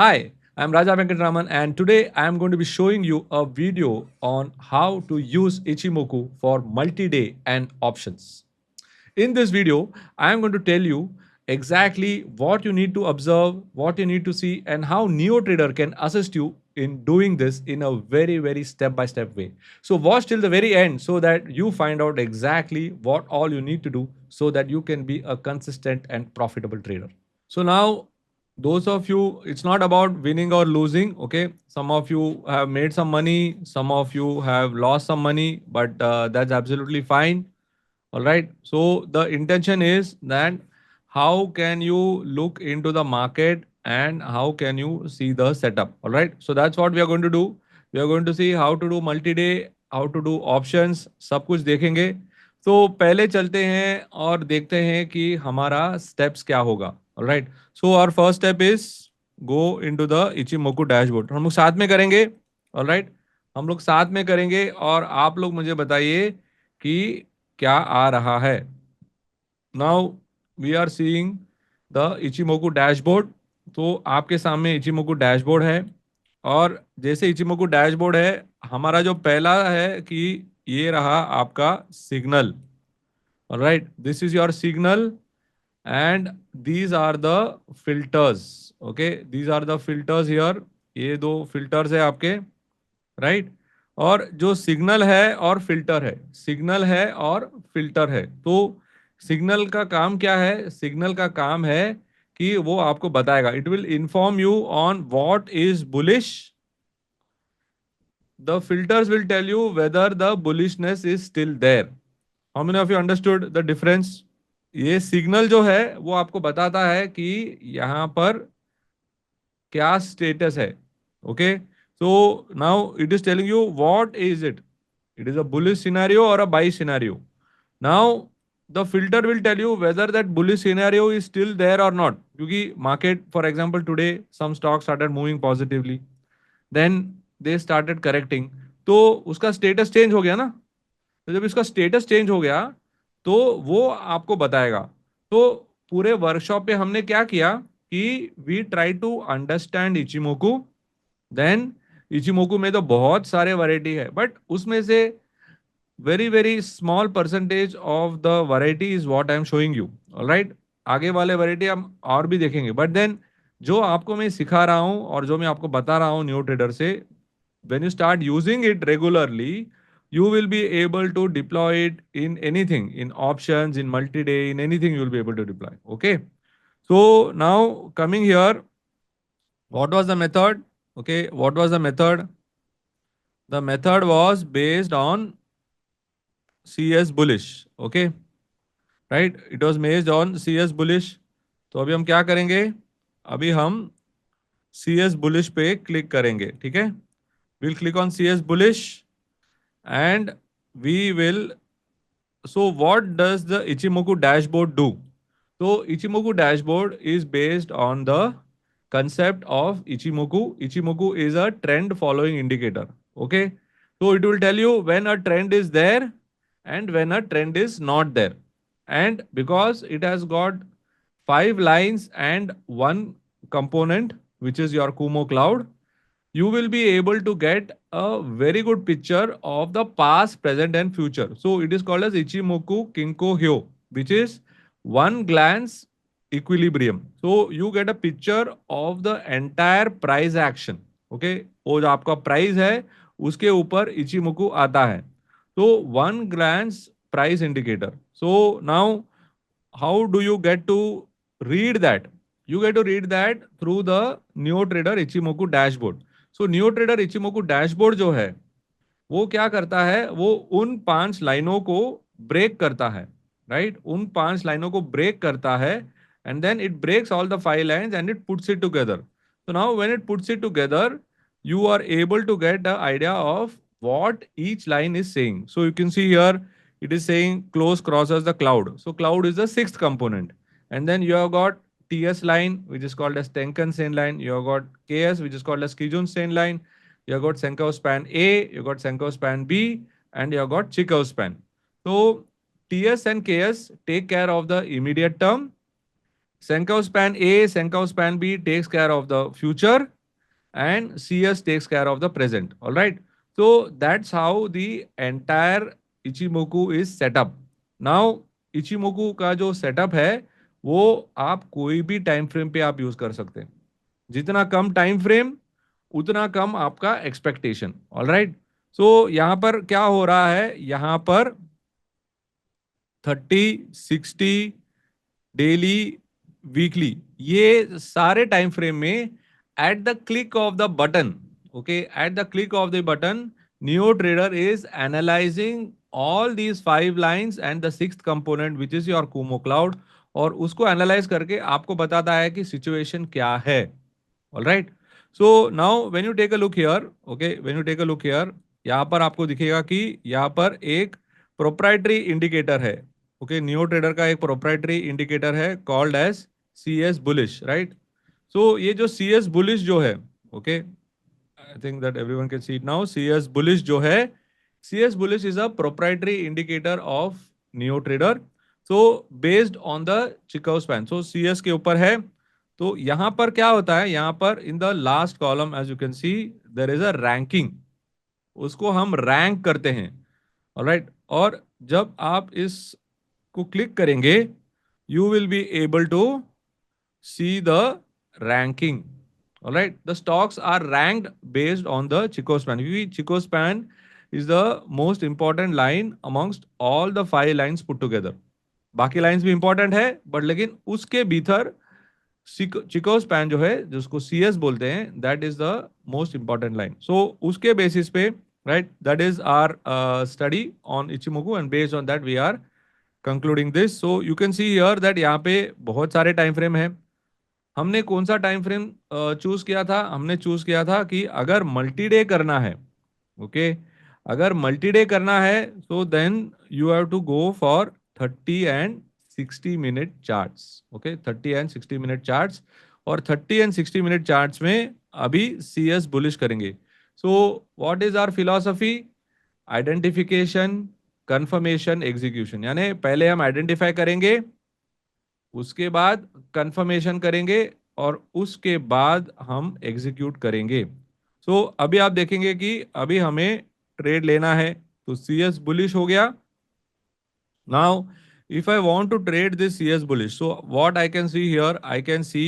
Hi, I'm Raja Venkatraman, and today I'm going to be showing you a video on how to use Ichimoku for multi-day and options. In this video, I am going to tell you exactly what you need to observe, what you need to see, and how NeoTrader can assist you in doing this in a very step-by-step way. So watch till the very end so that you find out exactly what all you need to do so that you can be a consistent and profitable trader. So now, those of you, it's not about winning or losing. Okay, some of you have made some money, some of you have lost some money, but that's absolutely fine. All right. So the intention is that how can you look into the market and how can you see the setup. All right. So that's what we are going to do. We are going to see how to do multi-day, how to do options, सब कुछ देखेंगे. तो पहले चलते हैं और देखते हैं कि हमारा steps क्या होगा. All right. So our first step is go into the Ichimoku dashboard. हम लोग साथ में करेंगे. All right. हम लोग साथ में करेंगे और आप लोग मुझे बताइए कि क्या आ रहा है. Now we are seeing the Ichimoku dashboard. तो आपके सामने इचिमोकू डैशबोर्ड है और जैसे इचिमोकू डैशबोर्ड है, हमारा जो पहला है कि ये रहा आपका signal. Right, this is your signal and these are the filters. Okay, these are the filters here. ये दो फिल्टर्स है आपके. राइट, और जो सिग्नल है और फिल्टर है, सिग्नल है और फिल्टर है. तो सिग्नल का काम क्या है? सिग्नल का काम है कि वो आपको बताएगा, it will inform you on what is bullish. The filters will tell you whether the bullishness is still there. How many of you understood the difference? ये सिग्नल जो है वो आपको बताता है कि यहाँ पर क्या स्टेटस है. Okay, so now it is telling you what is it. It is a bullish scenario or a buy scenario. Now the filter will tell you whether that bullish scenario is still there or not. क्योंकि market, for example, today some stocks started moving positively, then they started correcting. तो उसका status change हो गया ना. तो जब इसका status change हो गया तो वो आपको बताएगा. तो पूरे वर्कशॉप पे हमने क्या किया कि we try to understand Ichimoku. Then Ichimoku में तो बहुत सारे वैरायटी है, बट उसमें से very small percentage of the variety is what I am showing you. Alright, आगे वाले वैरायटी हम और भी देखेंगे, बट देन जो आपको मैं सिखा रहा हूं और जो मैं आपको बता रहा हूं न्यू ट्रेडर से, when you start using it regularly, you will be able to deploy it in anything, in options, in multi-day, in anything you will be able to deploy. Okay, so now coming here, what was the method? Okay, what was the method? The method was based on CS bullish. Okay, right? It was based on CS bullish. तो अभी हम क्या करेंगे? अभी हम CS bullish पे click करेंगे. ठीक है, we'll click on CS bullish and we will. So what does the Ichimoku dashboard do? So Ichimoku dashboard is based on the concept of Ichimoku. Ichimoku is a trend following indicator. Okay, so it will tell you when a trend is there and when a trend is not there. And because it has got 5 lines and one component, which is your Kumo cloud, you will be able to get a very good picture of the past, present, and future. So it is called as Ichimoku Kinko Hyo, which is one glance equilibrium. So you get a picture of the entire price action. Okay, वो जो आपका price है उसके ऊपर Ichimoku आता है. तो one glance price indicator. So now how do you get to read that? You get to read that through the NeoTrader Ichimoku dashboard. So NeoTrader Ichimoku dashboard जो है वो क्या करता है? वो उन 5 लाइनों को ब्रेक करता है. राइट, उन 5 लाइनों को ब्रेक करता है and then it breaks all the 5 lines and it puts it together. So now when it puts it together, you are able to get the idea of what each line is saying. So you can see here it is saying close crosses the cloud. So cloud is the sixth component. And then you have got TS line, which is called as Tenkan Sen line. You have got KS, which is called as Kijun Sen line. You have got Senko span A, you got Senko span B, and you have got Chikou span. So TS and KS take care of the immediate term, Senko span A, Senko span B takes care of the future, and CS takes care of the present. All right. So that's how the entire Ichimoku is set up. Now Ichimoku का जो setup है वो आप कोई भी time frame पे आप use कर सकते हैं. जितना कम टाइम फ्रेम उतना कम आपका एक्सपेक्टेशन. All right. सो यहां पर क्या हो रहा है, यहां पर 30, 60, डेली, वीकली, ये सारे टाइम फ्रेम में at the click of the button, okay, at the click of the button neo trader is analysing all these 5 lines and the sixth component which is your Cuomo cloud, और उसको analyse करके आपको बताता है कि situation क्या है. All right. So now when you take a look here, okay, when you take a look here, यहाँ पर आपको दिखेगा कि यहाँ पर एक प्रोप्राइटरी इंडिकेटर है. ओके, नियो ट्रेडर का एक प्रोप्राइटरी इंडिकेटर है called as C S bullish, right. So ये जो सी एस बुलिश जो है, okay, I think that everyone can see it now. C S bullish जो है, C S bullish is a proprietary indicator of Neo Trader. So based on the Chicago span, so C S के ऊपर है. तो यहां पर क्या होता है, यहां पर in the last column as you can see there is a ranking. उसको हम रैंक करते हैं. ऑलराइट. और जब आप इस को क्लिक करेंगे you will be able to see the ranking. All right, the stocks are ranked based on the Chico span. Chico span is the most important line amongst all the 5 lines put together. बाकी lines भी important है but लेकिन उसके भीतर Chico span जो है जिसको CS बोलते हैं that is the most important line. So उसके बेसिस पे, right, that is our study on Ichimoku and based on that we are concluding this. So you can see here that यहाँ पे बहुत सारे टाइम फ्रेम है. हमने कौन सा टाइम फ्रेम चूज किया था, हमने चूज किया था कि अगर मल्टी डे करना है, ओके, अगर मल्टी डे करना है so then you have to go for 30 and 60 minute charts. Okay, 30 and 60 minute charts. और 30 and 60 minute चार्ट्स में अभी सी एस बुलिश करेंगे. So what is our philosophy? Identification, confirmation, execution. यानी पहले हम आइडेंटिफाई करेंगे, उसके बाद कंफर्मेशन करेंगे और उसके बाद हम एग्जीक्यूट करेंगे. सो अभी आप देखेंगे कि अभी हमें ट्रेड लेना है तो सी एस बुलिश हो गया. Now if I want to trade this CS bullish, so what I can see here, I can see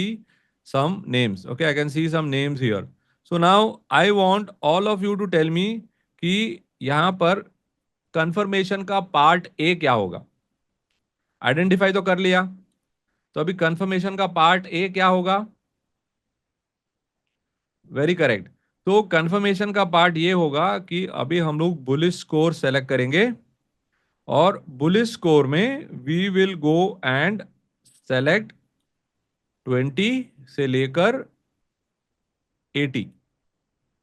some names. Okay, I can see some names here. So now I want all of you to tell me कि यहाँ पर confirmation का part A क्या होगा. Identify तो कर लिया, तो अभी कंफर्मेशन का पार्ट ए क्या होगा? Very correct. तो कंफर्मेशन का पार्ट ये होगा कि अभी हम लोग बुलिश स्कोर सेलेक्ट करेंगे और बुलिश स्कोर में we will go and select 20 से लेकर 80.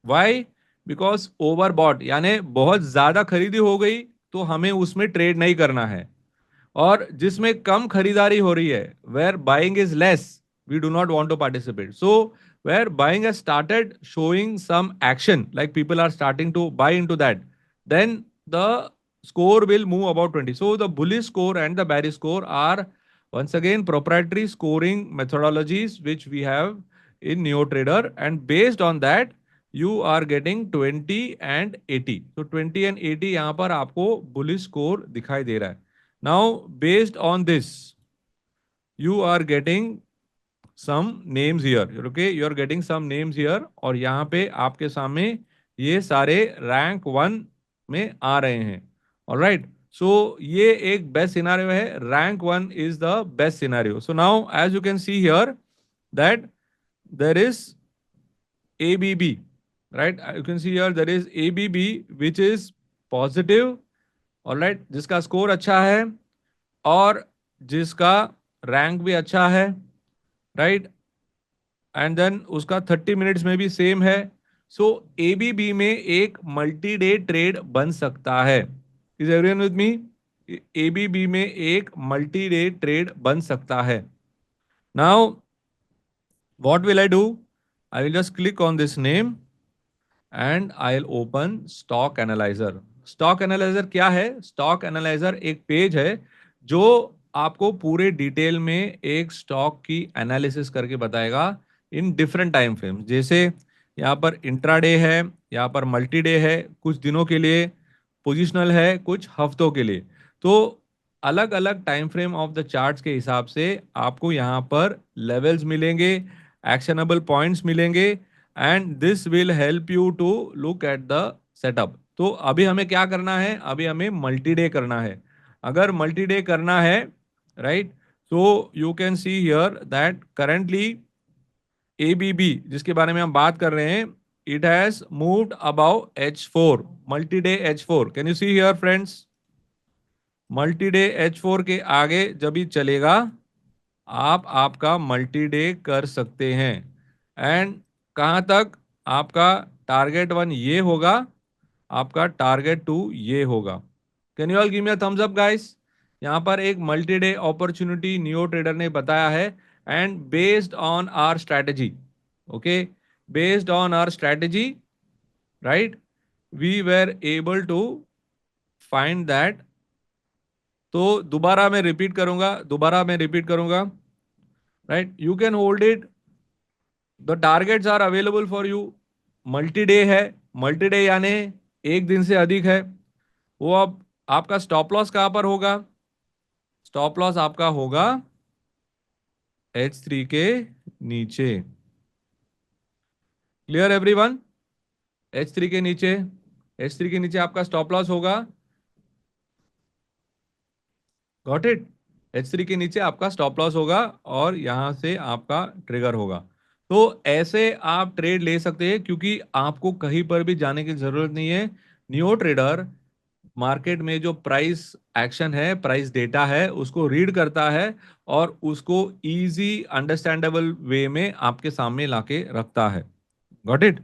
वाई? बिकॉज ओवरबॉट, यानी बहुत ज्यादा खरीदी हो गई तो हमें उसमें ट्रेड नहीं करना है. और जिसमें कम खरीदारी हो रही है, where buying is less, we do not want to participate. So where buying has started showing some action, like people are starting to buy into that, then the score will move about 20. So the bullish score and the bearish score are once again proprietary scoring methodologies which we have in NeoTrader, and based on that you are getting 20 and 80. So 20 and 80 यहाँ पर आपको bullish score दिखाई दे रहा है. Now, based on this, you are getting some names here. Okay, you are getting some names here. और यहाँ पे आपके सामने ये सारे रैंक 1 में आ रहे हैं. All right. So ये एक बेस्ट सिनारियो है. Rank 1 is the best scenario. So now, as you can see here, that there is ABB. Right? You can see here there is ABB which is positive. All right. जिसका score अच्छा है और जिसका rank भी अच्छा है, right, and then उसका 30 minutes में भी सेम है. सो एबीबी में एक मल्टी डे ट्रेड बन सकता है. Is everyone with me? ABB में एक मल्टी डे ट्रेड बन सकता है. Now what will I do? I will just click on this name and I will open stock analyser. Stock analyser क्या है? स्टॉक एनालाइजर एक पेज है जो आपको पूरे डिटेल में एक स्टॉक की एनालिसिस करके बताएगा इन डिफरेंट टाइम फ्रेम। जैसे यहाँ पर इंट्राडे है, यहाँ पर मल्टी डे है, कुछ दिनों के लिए, पोजिशनल है, कुछ हफ्तों के लिए। तो अलग अलग time frame of the charts के हिसाब से आपको यहाँ पर लेवल्स मिलेंगे, एक्शनेबल पॉइंट्स मिलेंगे, and this will help you to look at the setup. तो अभी हमें क्या करना है, अभी हमें मल्टी डे करना है। अगर मल्टी डे करना है, right, so you can see here that currently ABB जिसके बारे में हम बात कर रहे हैं, it has moved above H4, multi day H4, can you see here friends? Multi day H4 के आगे जब ही चलेगा आप आपका मल्टी डे कर सकते हैं। एंड कहाँ तक? आपका टारगेट 1 ये होगा, आपका टारगेट 2 ये होगा। Can you all give me a thumbs up guys? यहाँ पर एक multi day opportunity Neo Trader ने बताया है, and based on our strategy, okay, based on our strategy, right, we were able to find that. तो दोबारा मैं repeat करूंगा, right, you can hold it, the targets are available for you. Multi day है, multi day यानी एक दिन से अधिक है, वो अब आपका स्टॉप लॉस कहां पर होगा? स्टॉप लॉस आपका होगा H3 के नीचे। Clear everyone? H3 के नीचे, H3 के नीचे आपका स्टॉप लॉस होगा। Got it? H3 के नीचे आपका स्टॉप लॉस होगा और यहां से आपका ट्रिगर होगा। तो ऐसे आप ट्रेड ले सकते हैं, क्योंकि आपको कहीं पर भी जाने की जरूरत नहीं है। नियो ट्रेडर मार्केट में जो प्राइस एक्शन है, प्राइस डेटा है, उसको रीड करता है और उसको इजी अंडरस्टैंडेबल वे में आपके सामने लाके रखता है। Got it?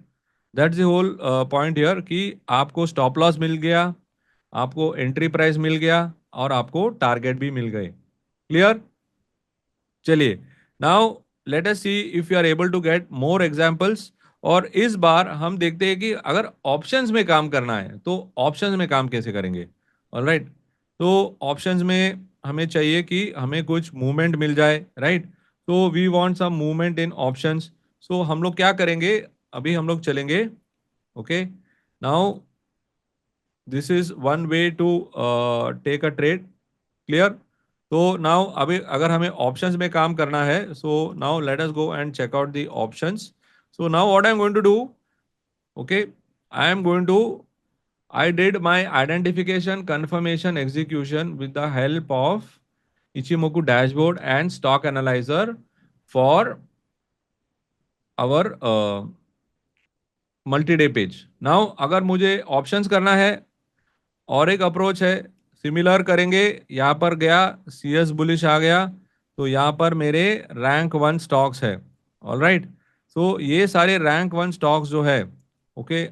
That's the whole point here, कि आपको स्टॉप लॉस मिल गया, आपको एंट्री प्राइस मिल गया और आपको टारगेट भी मिल गए। क्लियर? चलिए, now let us see if you are able to get more examples. और इस बार हम देखते हैं कि अगर ऑप्शंस में काम करना है तो ऑप्शंस में काम कैसे करेंगे। ऑलराइट, तो ऑप्शंस में हमें चाहिए कि हमें कुछ मूवमेंट मिल जाए, राइट, तो we want some movement in options. So हम लोग क्या करेंगे, अभी हम लोग चलेंगे, okay, now this is one way to take a trade. Clear? तो नाउ अभी अगर हमें ऑप्शंस में काम करना है, so now let us go and check out the options. So now what I am going to do, okay, I am going to, I did my identification, confirmation, execution with the help of Ichimoku dashboard and stock analyzer for our multi-day page. Now, अगर मुझे options करना है, और एक approach है, similar करेंगे। यहाँ पर गया, सी एस बुलिश आ गया, तो यहाँ पर मेरे रैंक 1 स्टॉक्स है। ऑल राइट, सो ये सारे रैंक 1 स्टॉक्स जो है, ओके,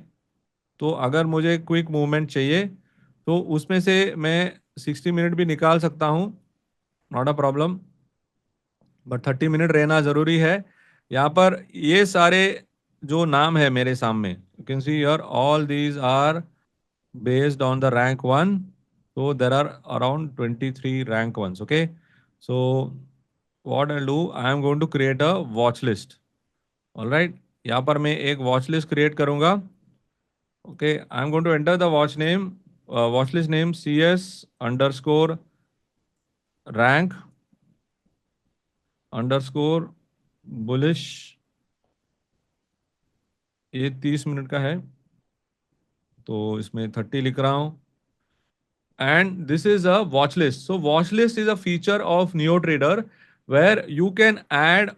तो अगर मुझे क्विक मूवमेंट चाहिए तो उसमें से मैं 60 मिनट भी निकाल सकता हूँ, not a problem, but 30 minute रहना ज़रूरी है। यहाँ पर ये सारे जो नाम है मेरे सामने, you can see here all these are based on the rank 1. So there are around 23 rank 1s. Okay, so what I'll do, I am going to create a watch list. All right, यहाँ पर मैं एक watch list create करूँगा। Okay, I am going to enter the watch list name CS underscore rank underscore bullish। ये 30 minute का है, तो इसमें 30 लिख रहा हूँ। And this is a watch list. So watch list is a feature of NeoTrader where you can add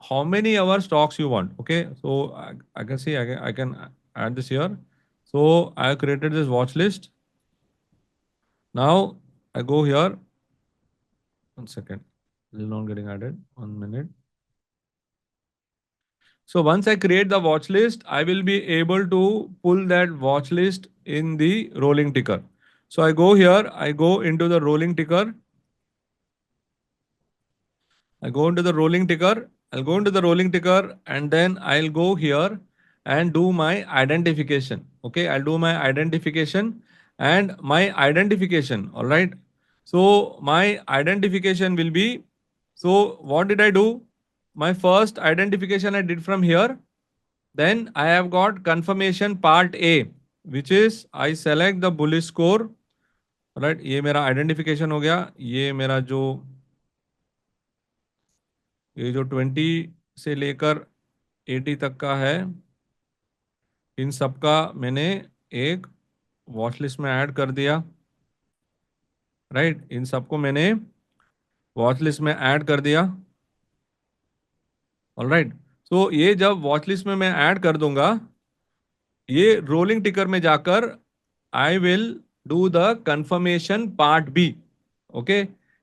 how many hour stocks you want. Okay, so I can see I can add this here. So I have created this watch list. Now I go here. 1 second, this is not getting added. 1 minute. So once I create the watch list, I will be able to pull that watch list in the rolling ticker. So I go here, I go into the rolling ticker. I go into the rolling ticker. I'll go into the rolling ticker and then I'll go here and do my identification. Okay, I'll do my identification and my identification. All right. So my identification will be, so what did I do? My first identification I did from here. Then I have got confirmation part A, which is I select the bullish score. Right, ये मेरा identification हो गया। ये जो 20 से लेकर 80 तक का है, इन सब का मैंने एक वॉच लिस्ट में ऐड कर दिया। राइट, इन सबको मैंने वॉच लिस्ट में ऐड कर दिया। ऑलराइट, सो ये जब वॉच लिस्ट में मैं ऐड कर दूंगा, ये रोलिंग टिकर में जाकर I will do the confirmation part B. Okay,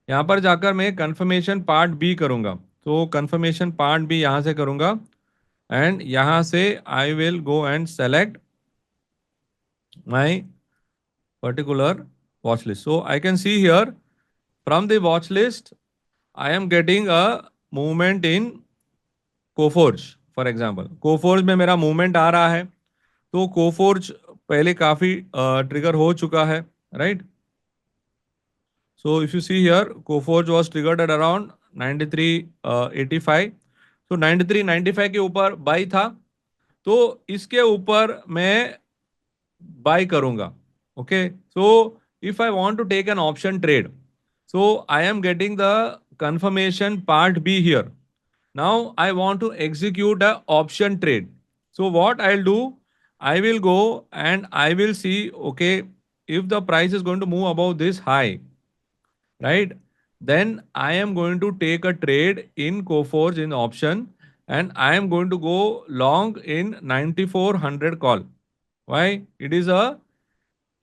यहाँ पर जाकर मैं कंफर्मेशन पार्ट बी करूंगा। तो कंफर्मेशन पार्ट बी यहाँ से करूंगा, एंड यहाँ से आई will go and select my particular watch list. So I can see here from the watch list, I am getting a movement in Coforge. For example Coforge में मेरा movement आ रहा है, तो कोफोर्ज पहले काफी ट्रिगर हो चुका है। Right, so if you see here Coforge was triggered at around 93.85। तो 93.95 के ऊपर बाई था, तो इसके ऊपर मैं बाय करूंगा। Okay, so if I want to take an option trade, so I am getting the confirmation part B here. Now I want to execute a option trade. So what I will do, I will go and I will see, okay, if the price is going to move above this high, right, then I am going to take a trade in Coforge in option, and I am going to go long in 9400 call. Why? It is a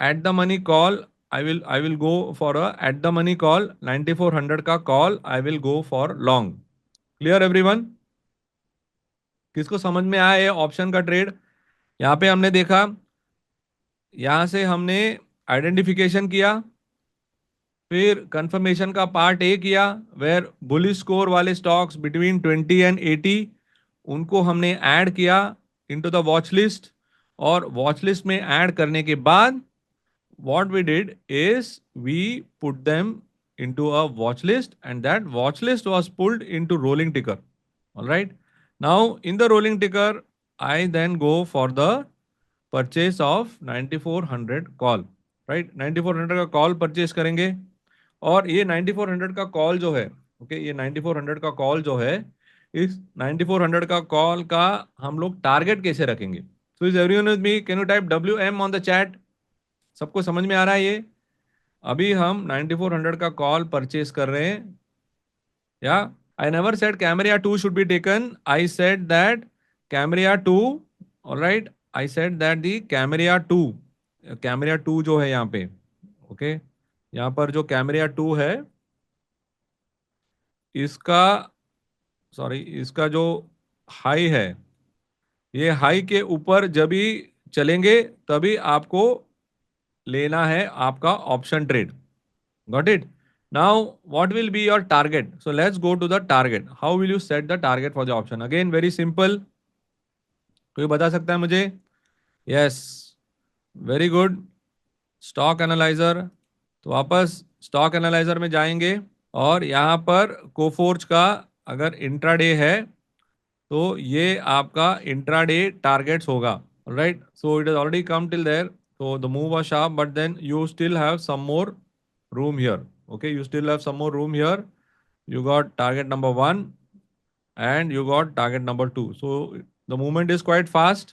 at the money call. I will go for a at the money call, 9400 का call I will go for long. Clear everyone? किसको समझ में आया ये option का trade? यहाँ पे हमने देखा, यहाँ से हमने आइडेंटिफिकेशन किया, फिर कंफर्मेशन का पार्ट ए किया, वेयर बुलिश स्कोर वाले स्टॉक्स बिटवीन 20 एंड 80 उनको हमने ऐड किया इनटू द वॉच लिस्ट, और वॉच लिस्ट में ऐड करने के बाद what we did is we put them into a watch list, and that watch list was pulled into rolling ticker. All right, now in the rolling ticker I then go for the purchase of 9400 call. Right, 9400 का call purchase करेंगे, और ये 9400 का call जो है, okay, ये 9400 का call जो है, इस 9400 का कॉल का हम लोग टारगेट कैसे रखेंगे? So is everyone with me? Can you type WM on the chat? सबको समझ में आ रहा है ये? अभी हम 9400 का कॉल परचेस कर रहे हैं। या I never said criteria 2 should be taken, I said that criteria 2, alright, I said that the criteria 2 जो है यहाँ पे, ओके, यहाँ पर जो कैमरिया 2 है, इसका, सॉरी, इसका जो हाई है, ये हाई के ऊपर जब भी चलेंगे तभी आपको लेना है आपका option trade. Got it? Now, what will be your target? So let's go to the target. How will you set the target for the option? Again, very simple. कोई बता सकता है मुझे? Yes, very good. Stock analyser, तो वापस stock analyser में जाएंगे, और यहाँ पर कोफोर्ज का अगर इंट्राडे है तो ये आपका इंट्राडे टारगेट्स होगा। Right, so it is already come till there, so the move was sharp, but then you still have some more room here. Okay, you still have some more room here. You got target number 1 and you got target number 2. So the movement is quite fast,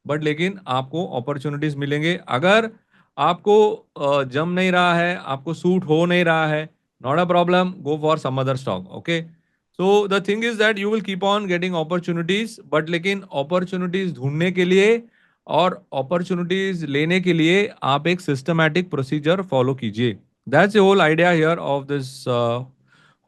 but लेकिन आपको opportunities मिलेंगे। अगर आपको जम नहीं रहा है, आपको सूट हो नहीं रहा है, not a problem, go for some other stock. Okay, so the thing is that you will keep on getting opportunities, but लेकिन opportunities ढूंढने के लिए और अपॉर्चुनिटीज लेने के लिए आप एक सिस्टमैटिक प्रोसीजर फॉलो कीजिए। That's the whole idea here of this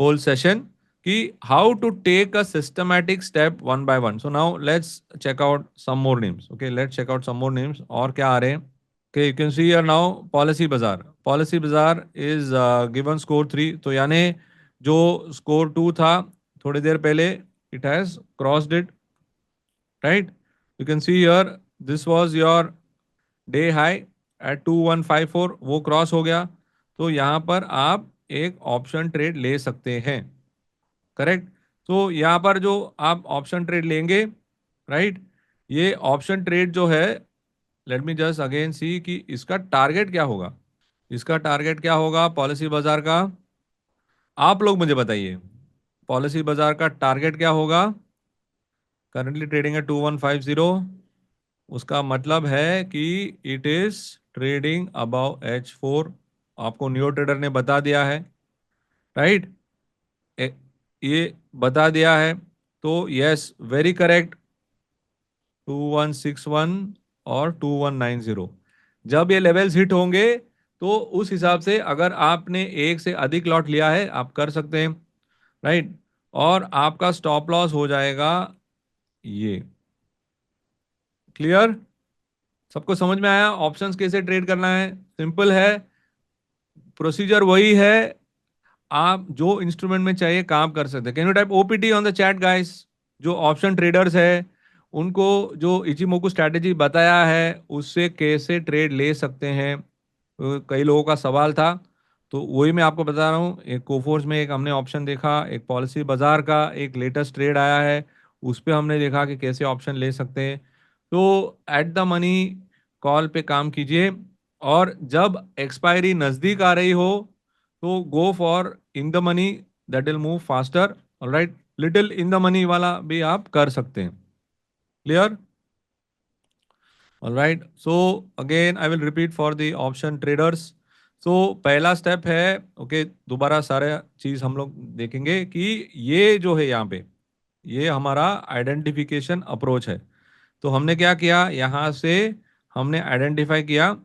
whole session, कि how to take a systematic step one by one. So now let's check out some more names. Okay, let's check out some more names. और क्या आ रहे हैं? Okay, you can see here now PolicyBazaar. PolicyBazaar is given score 3, तो यानी जो score 2 था थोड़ी देर पहले, it has crossed it. Right, you can see here this was your day high at 2154, वो क्रॉस हो गया, तो यहाँ पर आप एक ऑप्शन ट्रेड ले सकते हैं, करेक्ट। तो यहाँ पर जो आप ऑप्शन ट्रेड लेंगे, राइट, ये ऑप्शन ट्रेड जो है, लेट मी जस्ट अगेन सी कि इसका टारगेट क्या होगा। इसका टारगेट क्या होगा पॉलिसी बाजार का, आप लोग मुझे बताइए। पॉलिसी बाजार का टारगेट क्या होगा? करंटली ट्रेडिंग है 2150, उसका मतलब है कि it is trading above H4। आपको न्यू ट्रेडर ने बता दिया है, राइट, ये बता दिया है। तो यस, वेरी करेक्ट, 2161 और 2190। जब ये लेवल्स हिट होंगे तो उस हिसाब से अगर आपने एक से अधिक लॉट लिया है आप कर सकते हैं, राइट, और आपका स्टॉप लॉस हो जाएगा ये। क्लियर? सबको समझ में आया ऑप्शंस कैसे ट्रेड करना है? सिंपल है, प्रोसीजर वही है, आप जो इंस्ट्रूमेंट में चाहिए काम कर सकते हैं। Can you type OPT on the chat guys? जो ऑप्शन ट्रेडर्स है उनको जो इचिमोकू स्ट्रैटेजी बताया है उससे कैसे ट्रेड ले सकते हैं, कई लोगों का सवाल था, तो वही मैं आपको बता रहा हूँ। एक कोफोर्स में एक हमने ऑप्शन देखा, एक पॉलिसी बाजार का एक लेटेस्ट ट्रेड आया है, उस पे हमने देखा कि कैसे ऑप्शन ले सकते हैं। तो एट द मनी कॉल पे काम कीजिए, और जब एक्सपायरी नज़दीक आ रही हो तो go for in the money, that will move faster. Alright, little in the money वाला भी आप कर सकते हैं। Clear? Alright, so again I will repeat for the option traders. So पहला स्टेप है, ओके, दोबारा सारे चीज हम लोग देखेंगे कि ये जो है यहाँ पे, ये हमारा आइडेंटिफिकेशन अप्रोच है। तो हमने क्या किया, यहाँ से हमने आइडेंटिफाई किया,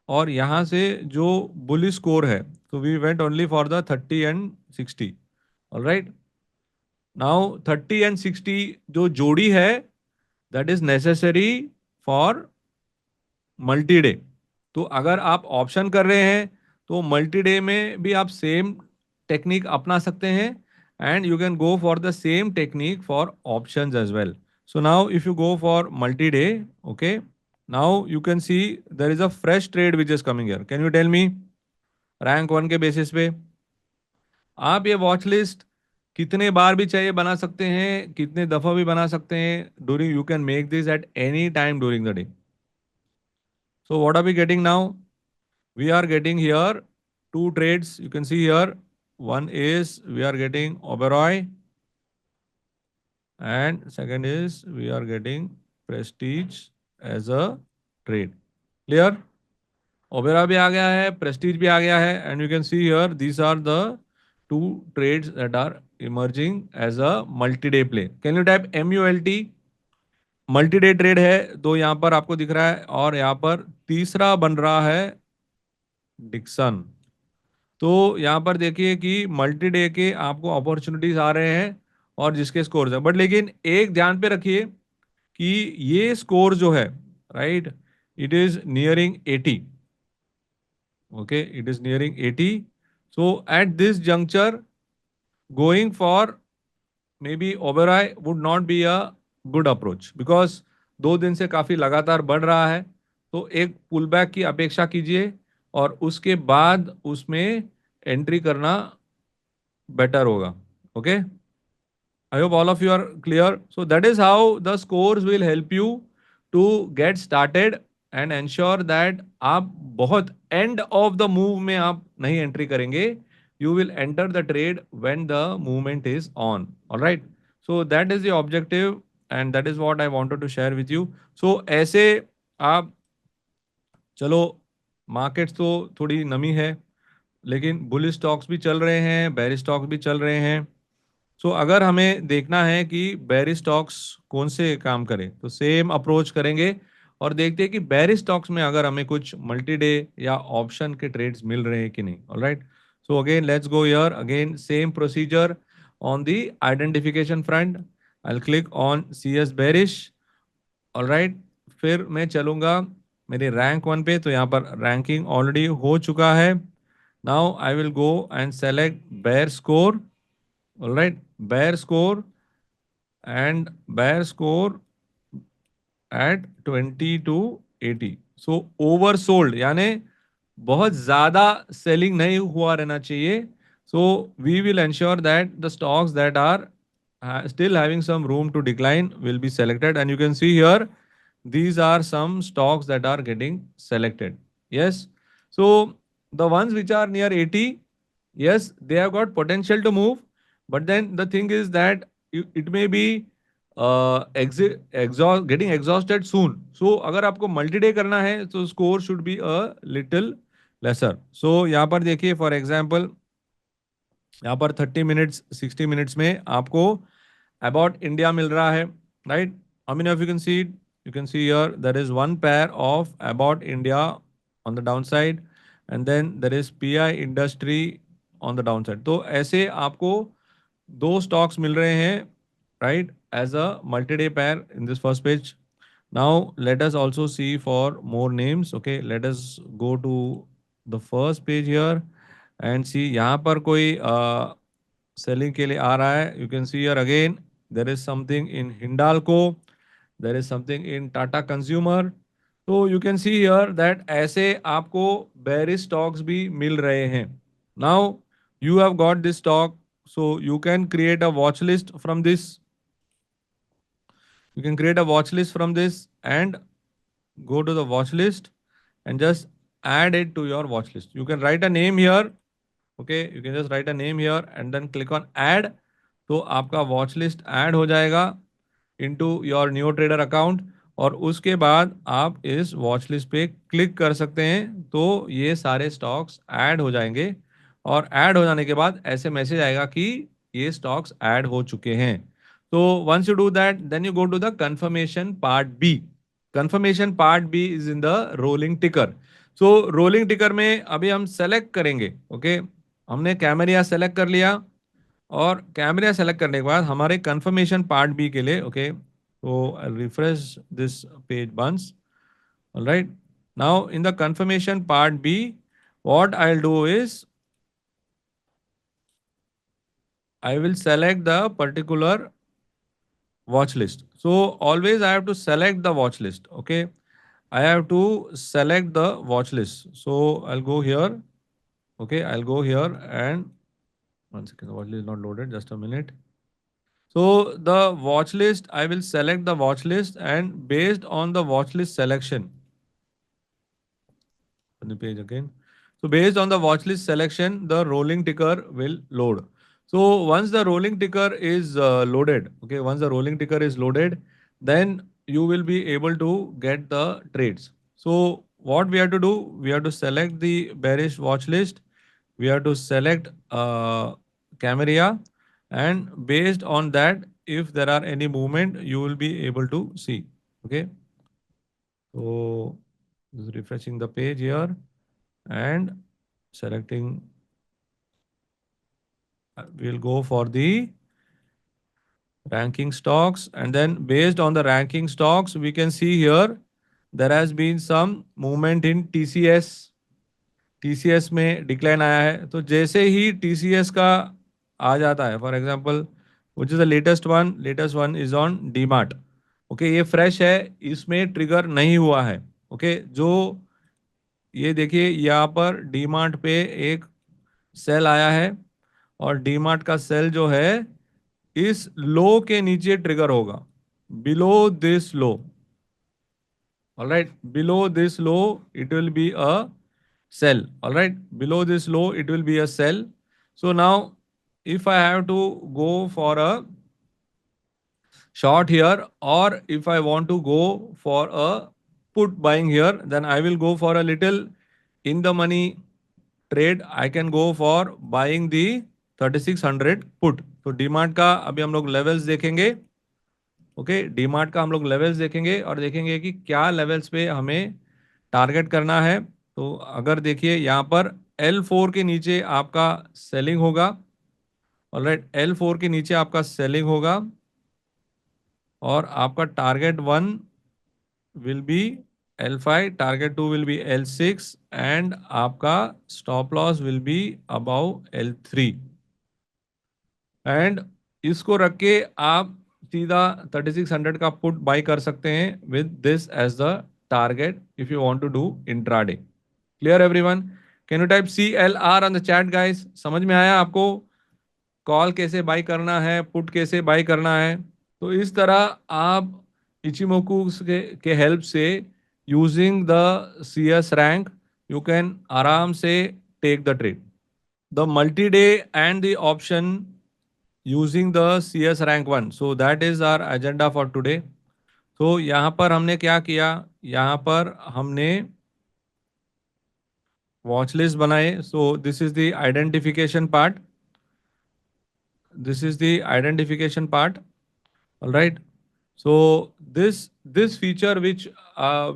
और यहाँ से जो बुलिश स्कोर है, तो we went only for the 30 and 60। Alright, now 30 and 60 जो जोड़ी है, that is necessary for multi day. तो अगर आप ऑप्शन कर रहे हैं तो मल्टी डे में भी आप सेम टेक्निक अपना सकते हैं, and you can go for the same technique for options as well. So now if you go for multi day, okay, now you can see there is a fresh trade which is coming here. Can you tell me, rank one के basis पे आप ये watch list कितने बार भी चाहिए बना सकते हैं, कितने दफा भी बना सकते हैं, during, you can make this at any time during the day. So what are we getting now? We are getting here two trades. You can see here. One is we are getting Oberoi, and second is we are getting Prestige as a trade. Clear? Oberoi भी आ गया है, Prestige भी आ गया है, and you can see here these are the two trades that are emerging as a multi-day play. Can you type MULT? Multi day trade है, तो यहाँ पर आपको दिख रहा है, और यहाँ पर तीसरा बन रहा है डिक्सन। तो यहाँ पर देखिए कि मल्टी डे के आपको अपॉर्चुनिटीज आ रहे हैं और जिसके स्कोर है, बट लेकिन एक ध्यान पे रखिए कि ये स्कोर जो है, right, it is nearing 80। Okay, it is nearing 80। So at this juncture going for may be Oberoi would not be a good approach, because 2 दिन से काफी लगातार बढ़ रहा है। तो एक पुल बैक की अपेक्षा कीजिए, और उसके बाद उसमें एंट्री करना बेटर होगा। Okay, I hope all of you are clear. So that is how the scores will help you to get started and ensure that आप बहुत end of the move में आप नहीं entry करेंगे. You will enter the trade when the movement is on. All right. So that is the objective, and that is what I wanted to share with you. So ऐसे आप, चलो, markets तो थोड़ी नमी है, लेकिन बुल स्टॉक्स भी चल रहे हैं, बेयर स्टॉक्स भी चल रहे हैं। सो अगर हमें देखना है कि बेयर स्टॉक्स कौन से काम करें, तो सेम अप्रोच करेंगे और देखते हैं कि बेयर स्टॉक्स में अगर हमें कुछ मल्टी डे या ऑप्शन के ट्रेड्स मिल रहे हैं कि नहीं। Alright, so again let's go here, again same procedure on the identification front. I will click on C S bearish. Alright, फिर मैं चलूंगा मेरे रैंक वन पे, तो यहाँ पर रैंकिंग ऑलरेडी हो चुका है। Now I will go and select bear score. Alright, bear score, and bear score at 20 to 80। So oversold यानी बहुत ज्यादा सेलिंग नहीं हुआ रहना चाहिए, So we will ensure that the stocks that are still having some room to decline will be selected. And you can see here, these are some stocks that are getting selected. Yes. So the ones which are near 80, yes, they have got potential to move. But then the thing is that it may be getting exhausted soon. So अगर आपको multi day करना है तो score should be a little lesser. So यहाँ पर देखिए for example, यहाँ पर 30 मिनट्स 60 मिनट्स में आपको अबाउट इंडिया मिल रहा है, right. I mean if you can see here there is one pair of about India on the down side, and then there is PI industry on the down side. तो ऐसे आपको दो stocks मिल रहे हैं, right, as a multi day pair in this first page. Now let us also see for more names. Okay, let us go to the first page here and सी. यहाँ पर कोई सेलिंग के लिए आ रहा है. You can see here again there is something in Hindalco, there is something in Tata Consumer. तो you can see here that ऐसे आपको बेरिश स्टॉक्स भी मिल रहे हैं. Now you have got this stock, so you can create a watch list from this. You can create a watch list from this and go to the watch list and just add it to your watch list. You can write a name here. Okay, you can just write a name here and then click on add. तो आपका watch list add हो जाएगा into your new trader account, और उसके बाद आप इस watch list पे क्लिक कर सकते हैं. तो ये सारे स्टॉक्स ऐड हो जाएंगे, और ऐड हो जाने के बाद ऐसे मैसेज आएगा कि ये स्टॉक्स ऐड हो चुके हैं. तो once you do that, then you go to the confirmation part B. Confirmation part B is in the rolling ticker. So rolling ticker में अभी हम सेलेक्ट करेंगे. ओके, हमने कैमरिया सेलेक्ट कर लिया, और कैमरा सेलेक्ट करने के बाद हमारे कंफर्मेशन पार्ट बी के लिए, ओके, तो refresh this page once. Alright, now in the confirmation part B what I will do is I will select the particular watch list. So always I have to select the watch list. Okay, I have to select the watch list. So I'll go here. Okay, I'll go here and one second. The watch list is not loaded. Just a minute. So the watch list, I will select the watch list, and based on the watch list selection, on the page again. So based on the watch list selection, the rolling ticker will load. So once the rolling ticker is loaded, okay, once the rolling ticker is loaded, then you will be able to get the trades. So what we have to do, we have to select the bearish watch list, we have to select Camaria, and based on that, if there are any movement, you will be able to see. Okay. So just refreshing the page here and selecting. We'll go for the ranking stocks, and then based on the ranking stocks, we can see here there has been some movement in TCS. TCS में decline आया है. तो जैसे ही TCS का आ जाता है, for example which is the latest one is on DMart. Okay, ये fresh है, इसमें ट्रिगर नहीं हुआ है. ओके, जो ये देखिए यहाँ पर डीमार्ट पे एक सेल आया है, और डीमार्ट का सेल जो है इस लो के नीचे ट्रिगर होगा, below this low. Alright, below this low it will be a sell. All right, below this low it will be a sell. So now if I have to go for a short here, or if I want to go for a put buying here, then I will go for a little in the money trade. I can go for buying the 3600 put. तो डीमार्ट का अभी हम लोग levels देखेंगे. Okay, DMart का हम लोग levels देखेंगे और देखेंगे कि क्या लेवल्स पे हमें टारगेट करना है. तो अगर देखिए यहाँ पर L4 के नीचे आपका सेलिंग होगा. ऑलराइट, L4 के नीचे आपका सेलिंग होगा, और आपका target 1 will be L5, target 2 will be L6, and आपका stop loss will be about L3. And इसको रख के आप सीधा 3600 का पुट बाय कर सकते हैं with this as the target if you want to do intraday. Clear everyone? Can you type CLR on the chat guys? समझ में आया आपको कॉल कैसे बाई करना है, पुट कैसे बाई करना है? तो इस तरह आप इचिमोकू के हेल्प से using the CS rank you can आराम से take the trade, the multi day and the option using the CS rank 1. So that is our agenda for today. तो यहाँ पर हमने क्या किया, यहाँ पर हमने वॉच लिस्ट बनाए. So this is the identification part, this is the identification part. All right. So this feature which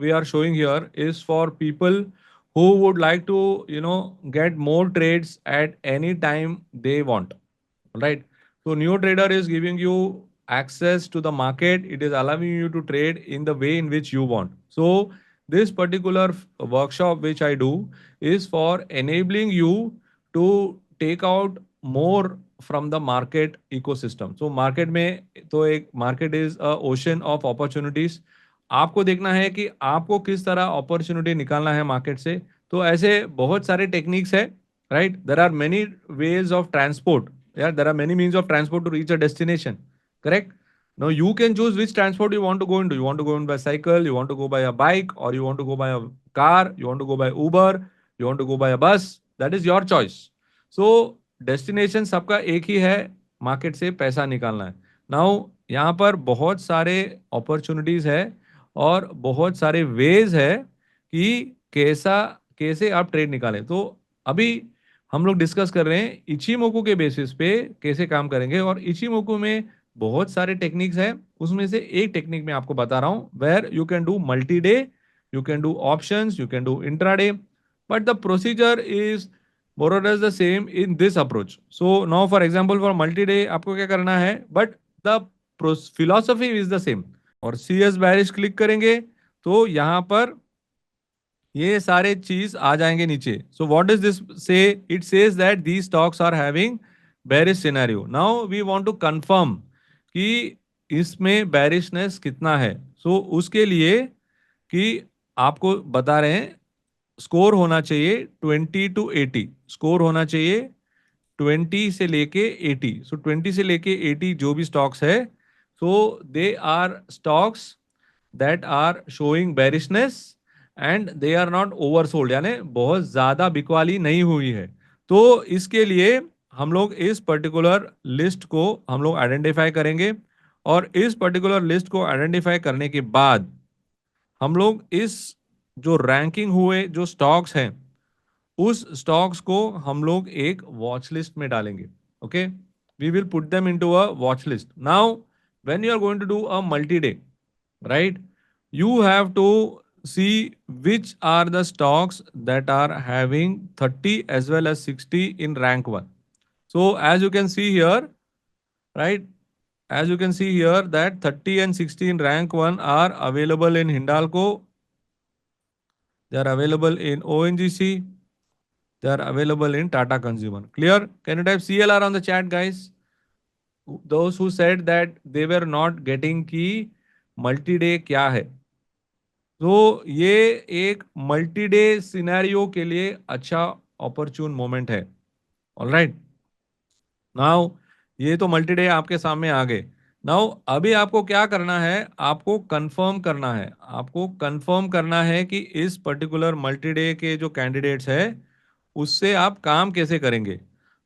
we are showing here is for people who would like to get more trades at any time they want. All right. So Neo Trader is giving you access to the market. It is allowing you to trade in the way in which you want. So this particular workshop which I do is for enabling you to take out more from the market ecosystem. So market में तो एक market is a ocean of opportunities. आपको देखना है कि आपको किस तरह अपॉर्चुनिटी निकालना है मार्केट से. तो ऐसे बहुत सारे टेक्निक्स है, right? There are many ways of transport. Yeah, there are many means of transport to reach a destination. Correct? Now you can choose which transport you want to go into. You want to go in by cycle, you want to go by a bike, or you want to go by a car, you want to go by Uber, you want to go by a bus. That is your choice. So destination सबका एक ही है, market से पैसा निकालना है. Now यहाँ पर बहुत सारे अपॉर्चुनिटीज है और बहुत सारे वेज है कि कैसा कैसे आप ट्रेड निकालें. तो अभी हम लोग डिस्कस कर रहे हैं इचिमोकू के बेसिस पे कैसे काम करेंगे. और इचिमोकू में बहुत सारे टेक्निक्स हैं, उसमें से एक टेक्निक मैं आपको बता रहा हूं where you can do multi day, you can do options, you can do intraday, but the procedure is more or less the same in this approach. So now for example for multi-day आपको क्या करना है, but the philosophy is the same. और CS bearish click करेंगे तो यहाँ पर ये सारे चीज आ जाएंगे नीचे. So what is this say? It says that these stocks are having bearish scenario. Now we want to confirm कि इसमें बेरिशनेस कितना है. सो उसके लिए कि आपको बता रहे हैं स्कोर होना चाहिए 20 to 80. स्कोर होना चाहिए 20 से लेके 80. सो 20 से लेके 80 जो भी स्टॉक्स है, so they are stocks that are showing bearishness and they are not oversold, यानी बहुत ज्यादा बिकवाली नहीं हुई है. तो इसके लिए हम लोग इस पर्टिकुलर लिस्ट को हम लोग आइडेंटिफाई करेंगे. और इस पर्टिकुलर लिस्ट को आइडेंटिफाई करने के बाद हम लोग इस जो रैंकिंग हुए जो स्टॉक्स हैं उस स्टॉक्स को हम लोग एक वॉच लिस्ट में डालेंगे. Okay, we will put them into a watch list. Now when you are going to do a multi day, right, you have to see which are the stocks that are having 30 as well as 60 in rank 1. So as you can see here, right, as you can see here that 30 and 60 in rank 1 are available in Hindalco, they are available in ONGC, they are available in Tata Consumer. Clear? Can you type CLR on the chat guys? Those who said that they were not getting की multi day क्या है. तो ये एक multi day scenario के लिए अच्छा अपॉर्चून moment है. ऑलराइट, नाउ ये तो मल्टी डे आपके सामने आ गए. नाउ अभी आपको क्या करना है, आपको कंफर्म करना है, आपको कंफर्म करना है कि इस पर्टिकुलर मल्टी डे के जो कैंडिडेट्स है उससे आप काम कैसे करेंगे.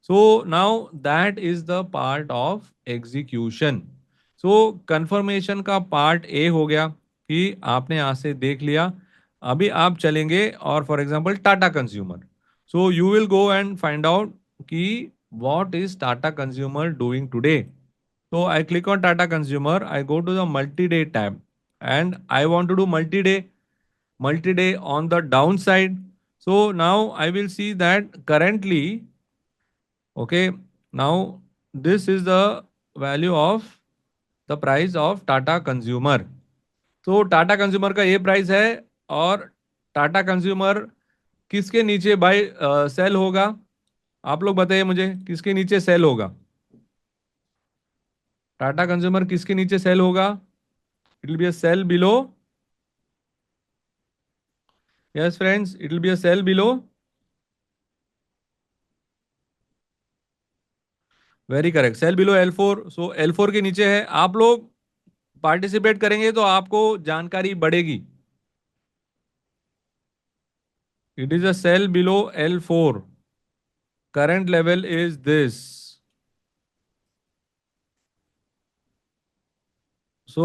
So now that is the part of execution. So confirmation का पार्ट ए हो गया कि आपने यहाँ से देख लिया. अभी आप चलेंगे और for example Tata consumer. So you will go and find out कि what is Tata Consumer doing today. So I click on Tata Consumer, I go to the multi-day tab and I want to do multi-day on the downside. So now I will see that currently, okay, now this is the value of the price of Tata Consumer. तो Tata consumer का ये price है और Tata consumer किसके नीचे bye cell होगा, आप लोग बताइए मुझे किसके नीचे सेल होगा. टाटा कंज्यूमर किसके नीचे सेल होगा? It will be a cell below. Yes friends, it will be a cell below very correct, cell below L4, so L4 के नीचे है। आप लोग पार्टिसिपेट करेंगे तो आपको जानकारी बढ़ेगी। It is a cell below L4, current level is this, so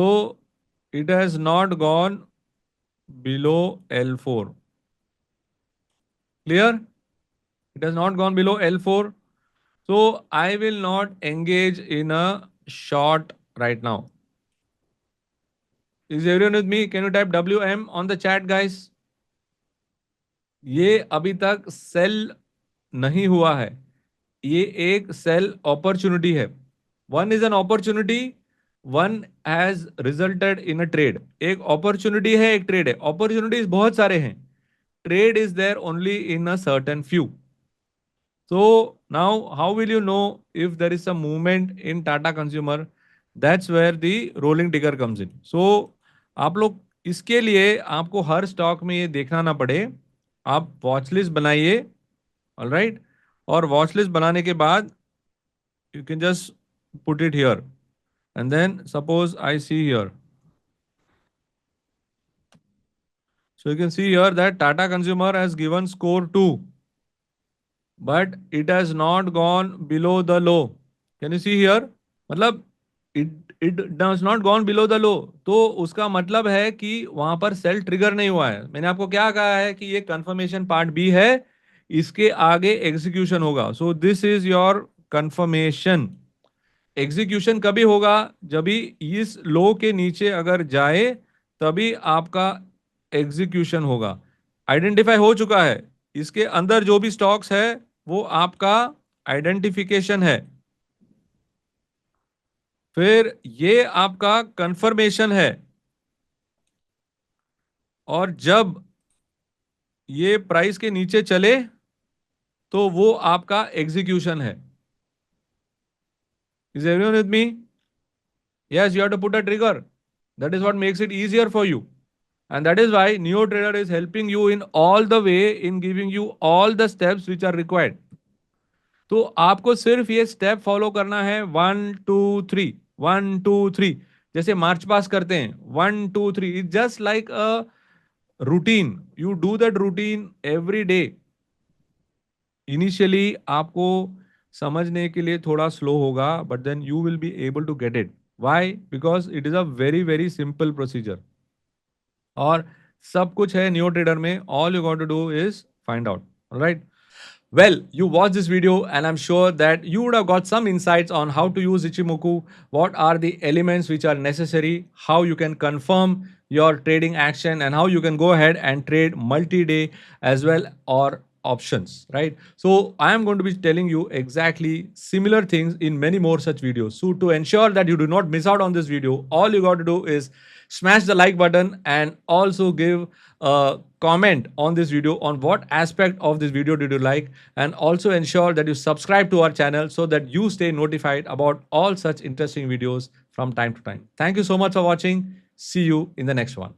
it has not gone below L4. Clear? It has not gone below L4, so I will not engage in a short right now. Is everyone with me? Can you type WM on the chat, guys? ये अभी तक cell नहीं हुआ है, ये एक sell opportunity है। One is an opportunity, one has resulted in a trade. एक अपॉर्चुनिटी है, एक ट्रेड है। अपॉर्चुनिटीज बहुत सारे हैं, trade is there only in a certain few. So now, how will you know if there is some movement in Tata Consumer? That's where the rolling trigger comes in. So आप लोग इसके लिए आपको हर stock में ये देखना ना पड़े, आप वॉच लिस्ट बनाइए, ऑलराइट। और वॉच लिस्ट बनाने के बाद you can just put it here, and then suppose I see here, so you can see here that Tata Consumer has given score 2, but it has not gone below the low. Can you see here? मतलब it does not gone below the low, तो उसका मतलब है कि वहां पर cell trigger नहीं हुआ है। मैंने आपको क्या कहा है कि ये कंफर्मेशन पार्ट बी है, इसके आगे एग्जीक्यूशन होगा। So this is your confirmation. Execution कभी होगा? जब भी इस लो के नीचे अगर जाए तभी आपका एग्जीक्यूशन होगा। आइडेंटिफाई हो चुका है, इसके अंदर जो भी स्टॉक्स है वो आपका आइडेंटिफिकेशन है। फिर ये आपका कंफर्मेशन है, और जब ये प्राइस के नीचे चले तो वो आपका एग्जीक्यूशन है। Is everyone with me? Yes, you have to put a trigger. That is what makes it easier for you, and that is why neo trader is helping you in all the way in giving you all the steps which are required. तो आपको सिर्फ ये step follow करना है, 1 2 3, 1 2 3। जैसे मार्च पास करते हैं, 1 2 3, it's just like a routine. You do that routine every day. Initially आपको समझने के लिए थोड़ा स्लो होगा, but then you will be able to get it. Why? Because it is a very very simple procedure, और सब कुछ है न्यू ट्रेडर में। All you got to do is find out, right? Well, you watched this video and I'm sure that you would have got some insights on how to use Ichimoku, what are the elements which are necessary, how you can confirm your trading action, and how you can go ahead and trade multi-day as well, or options, right? So I am going to be telling you exactly similar things in many more such videos. So to ensure that you do not miss out on this video, all you got to do is smash the like button and also give a comment on this video on what aspect of this video did you like, and also ensure that you subscribe to our channel so that you stay notified about all such interesting videos from time to time. Thank you so much for watching. See you in the next one.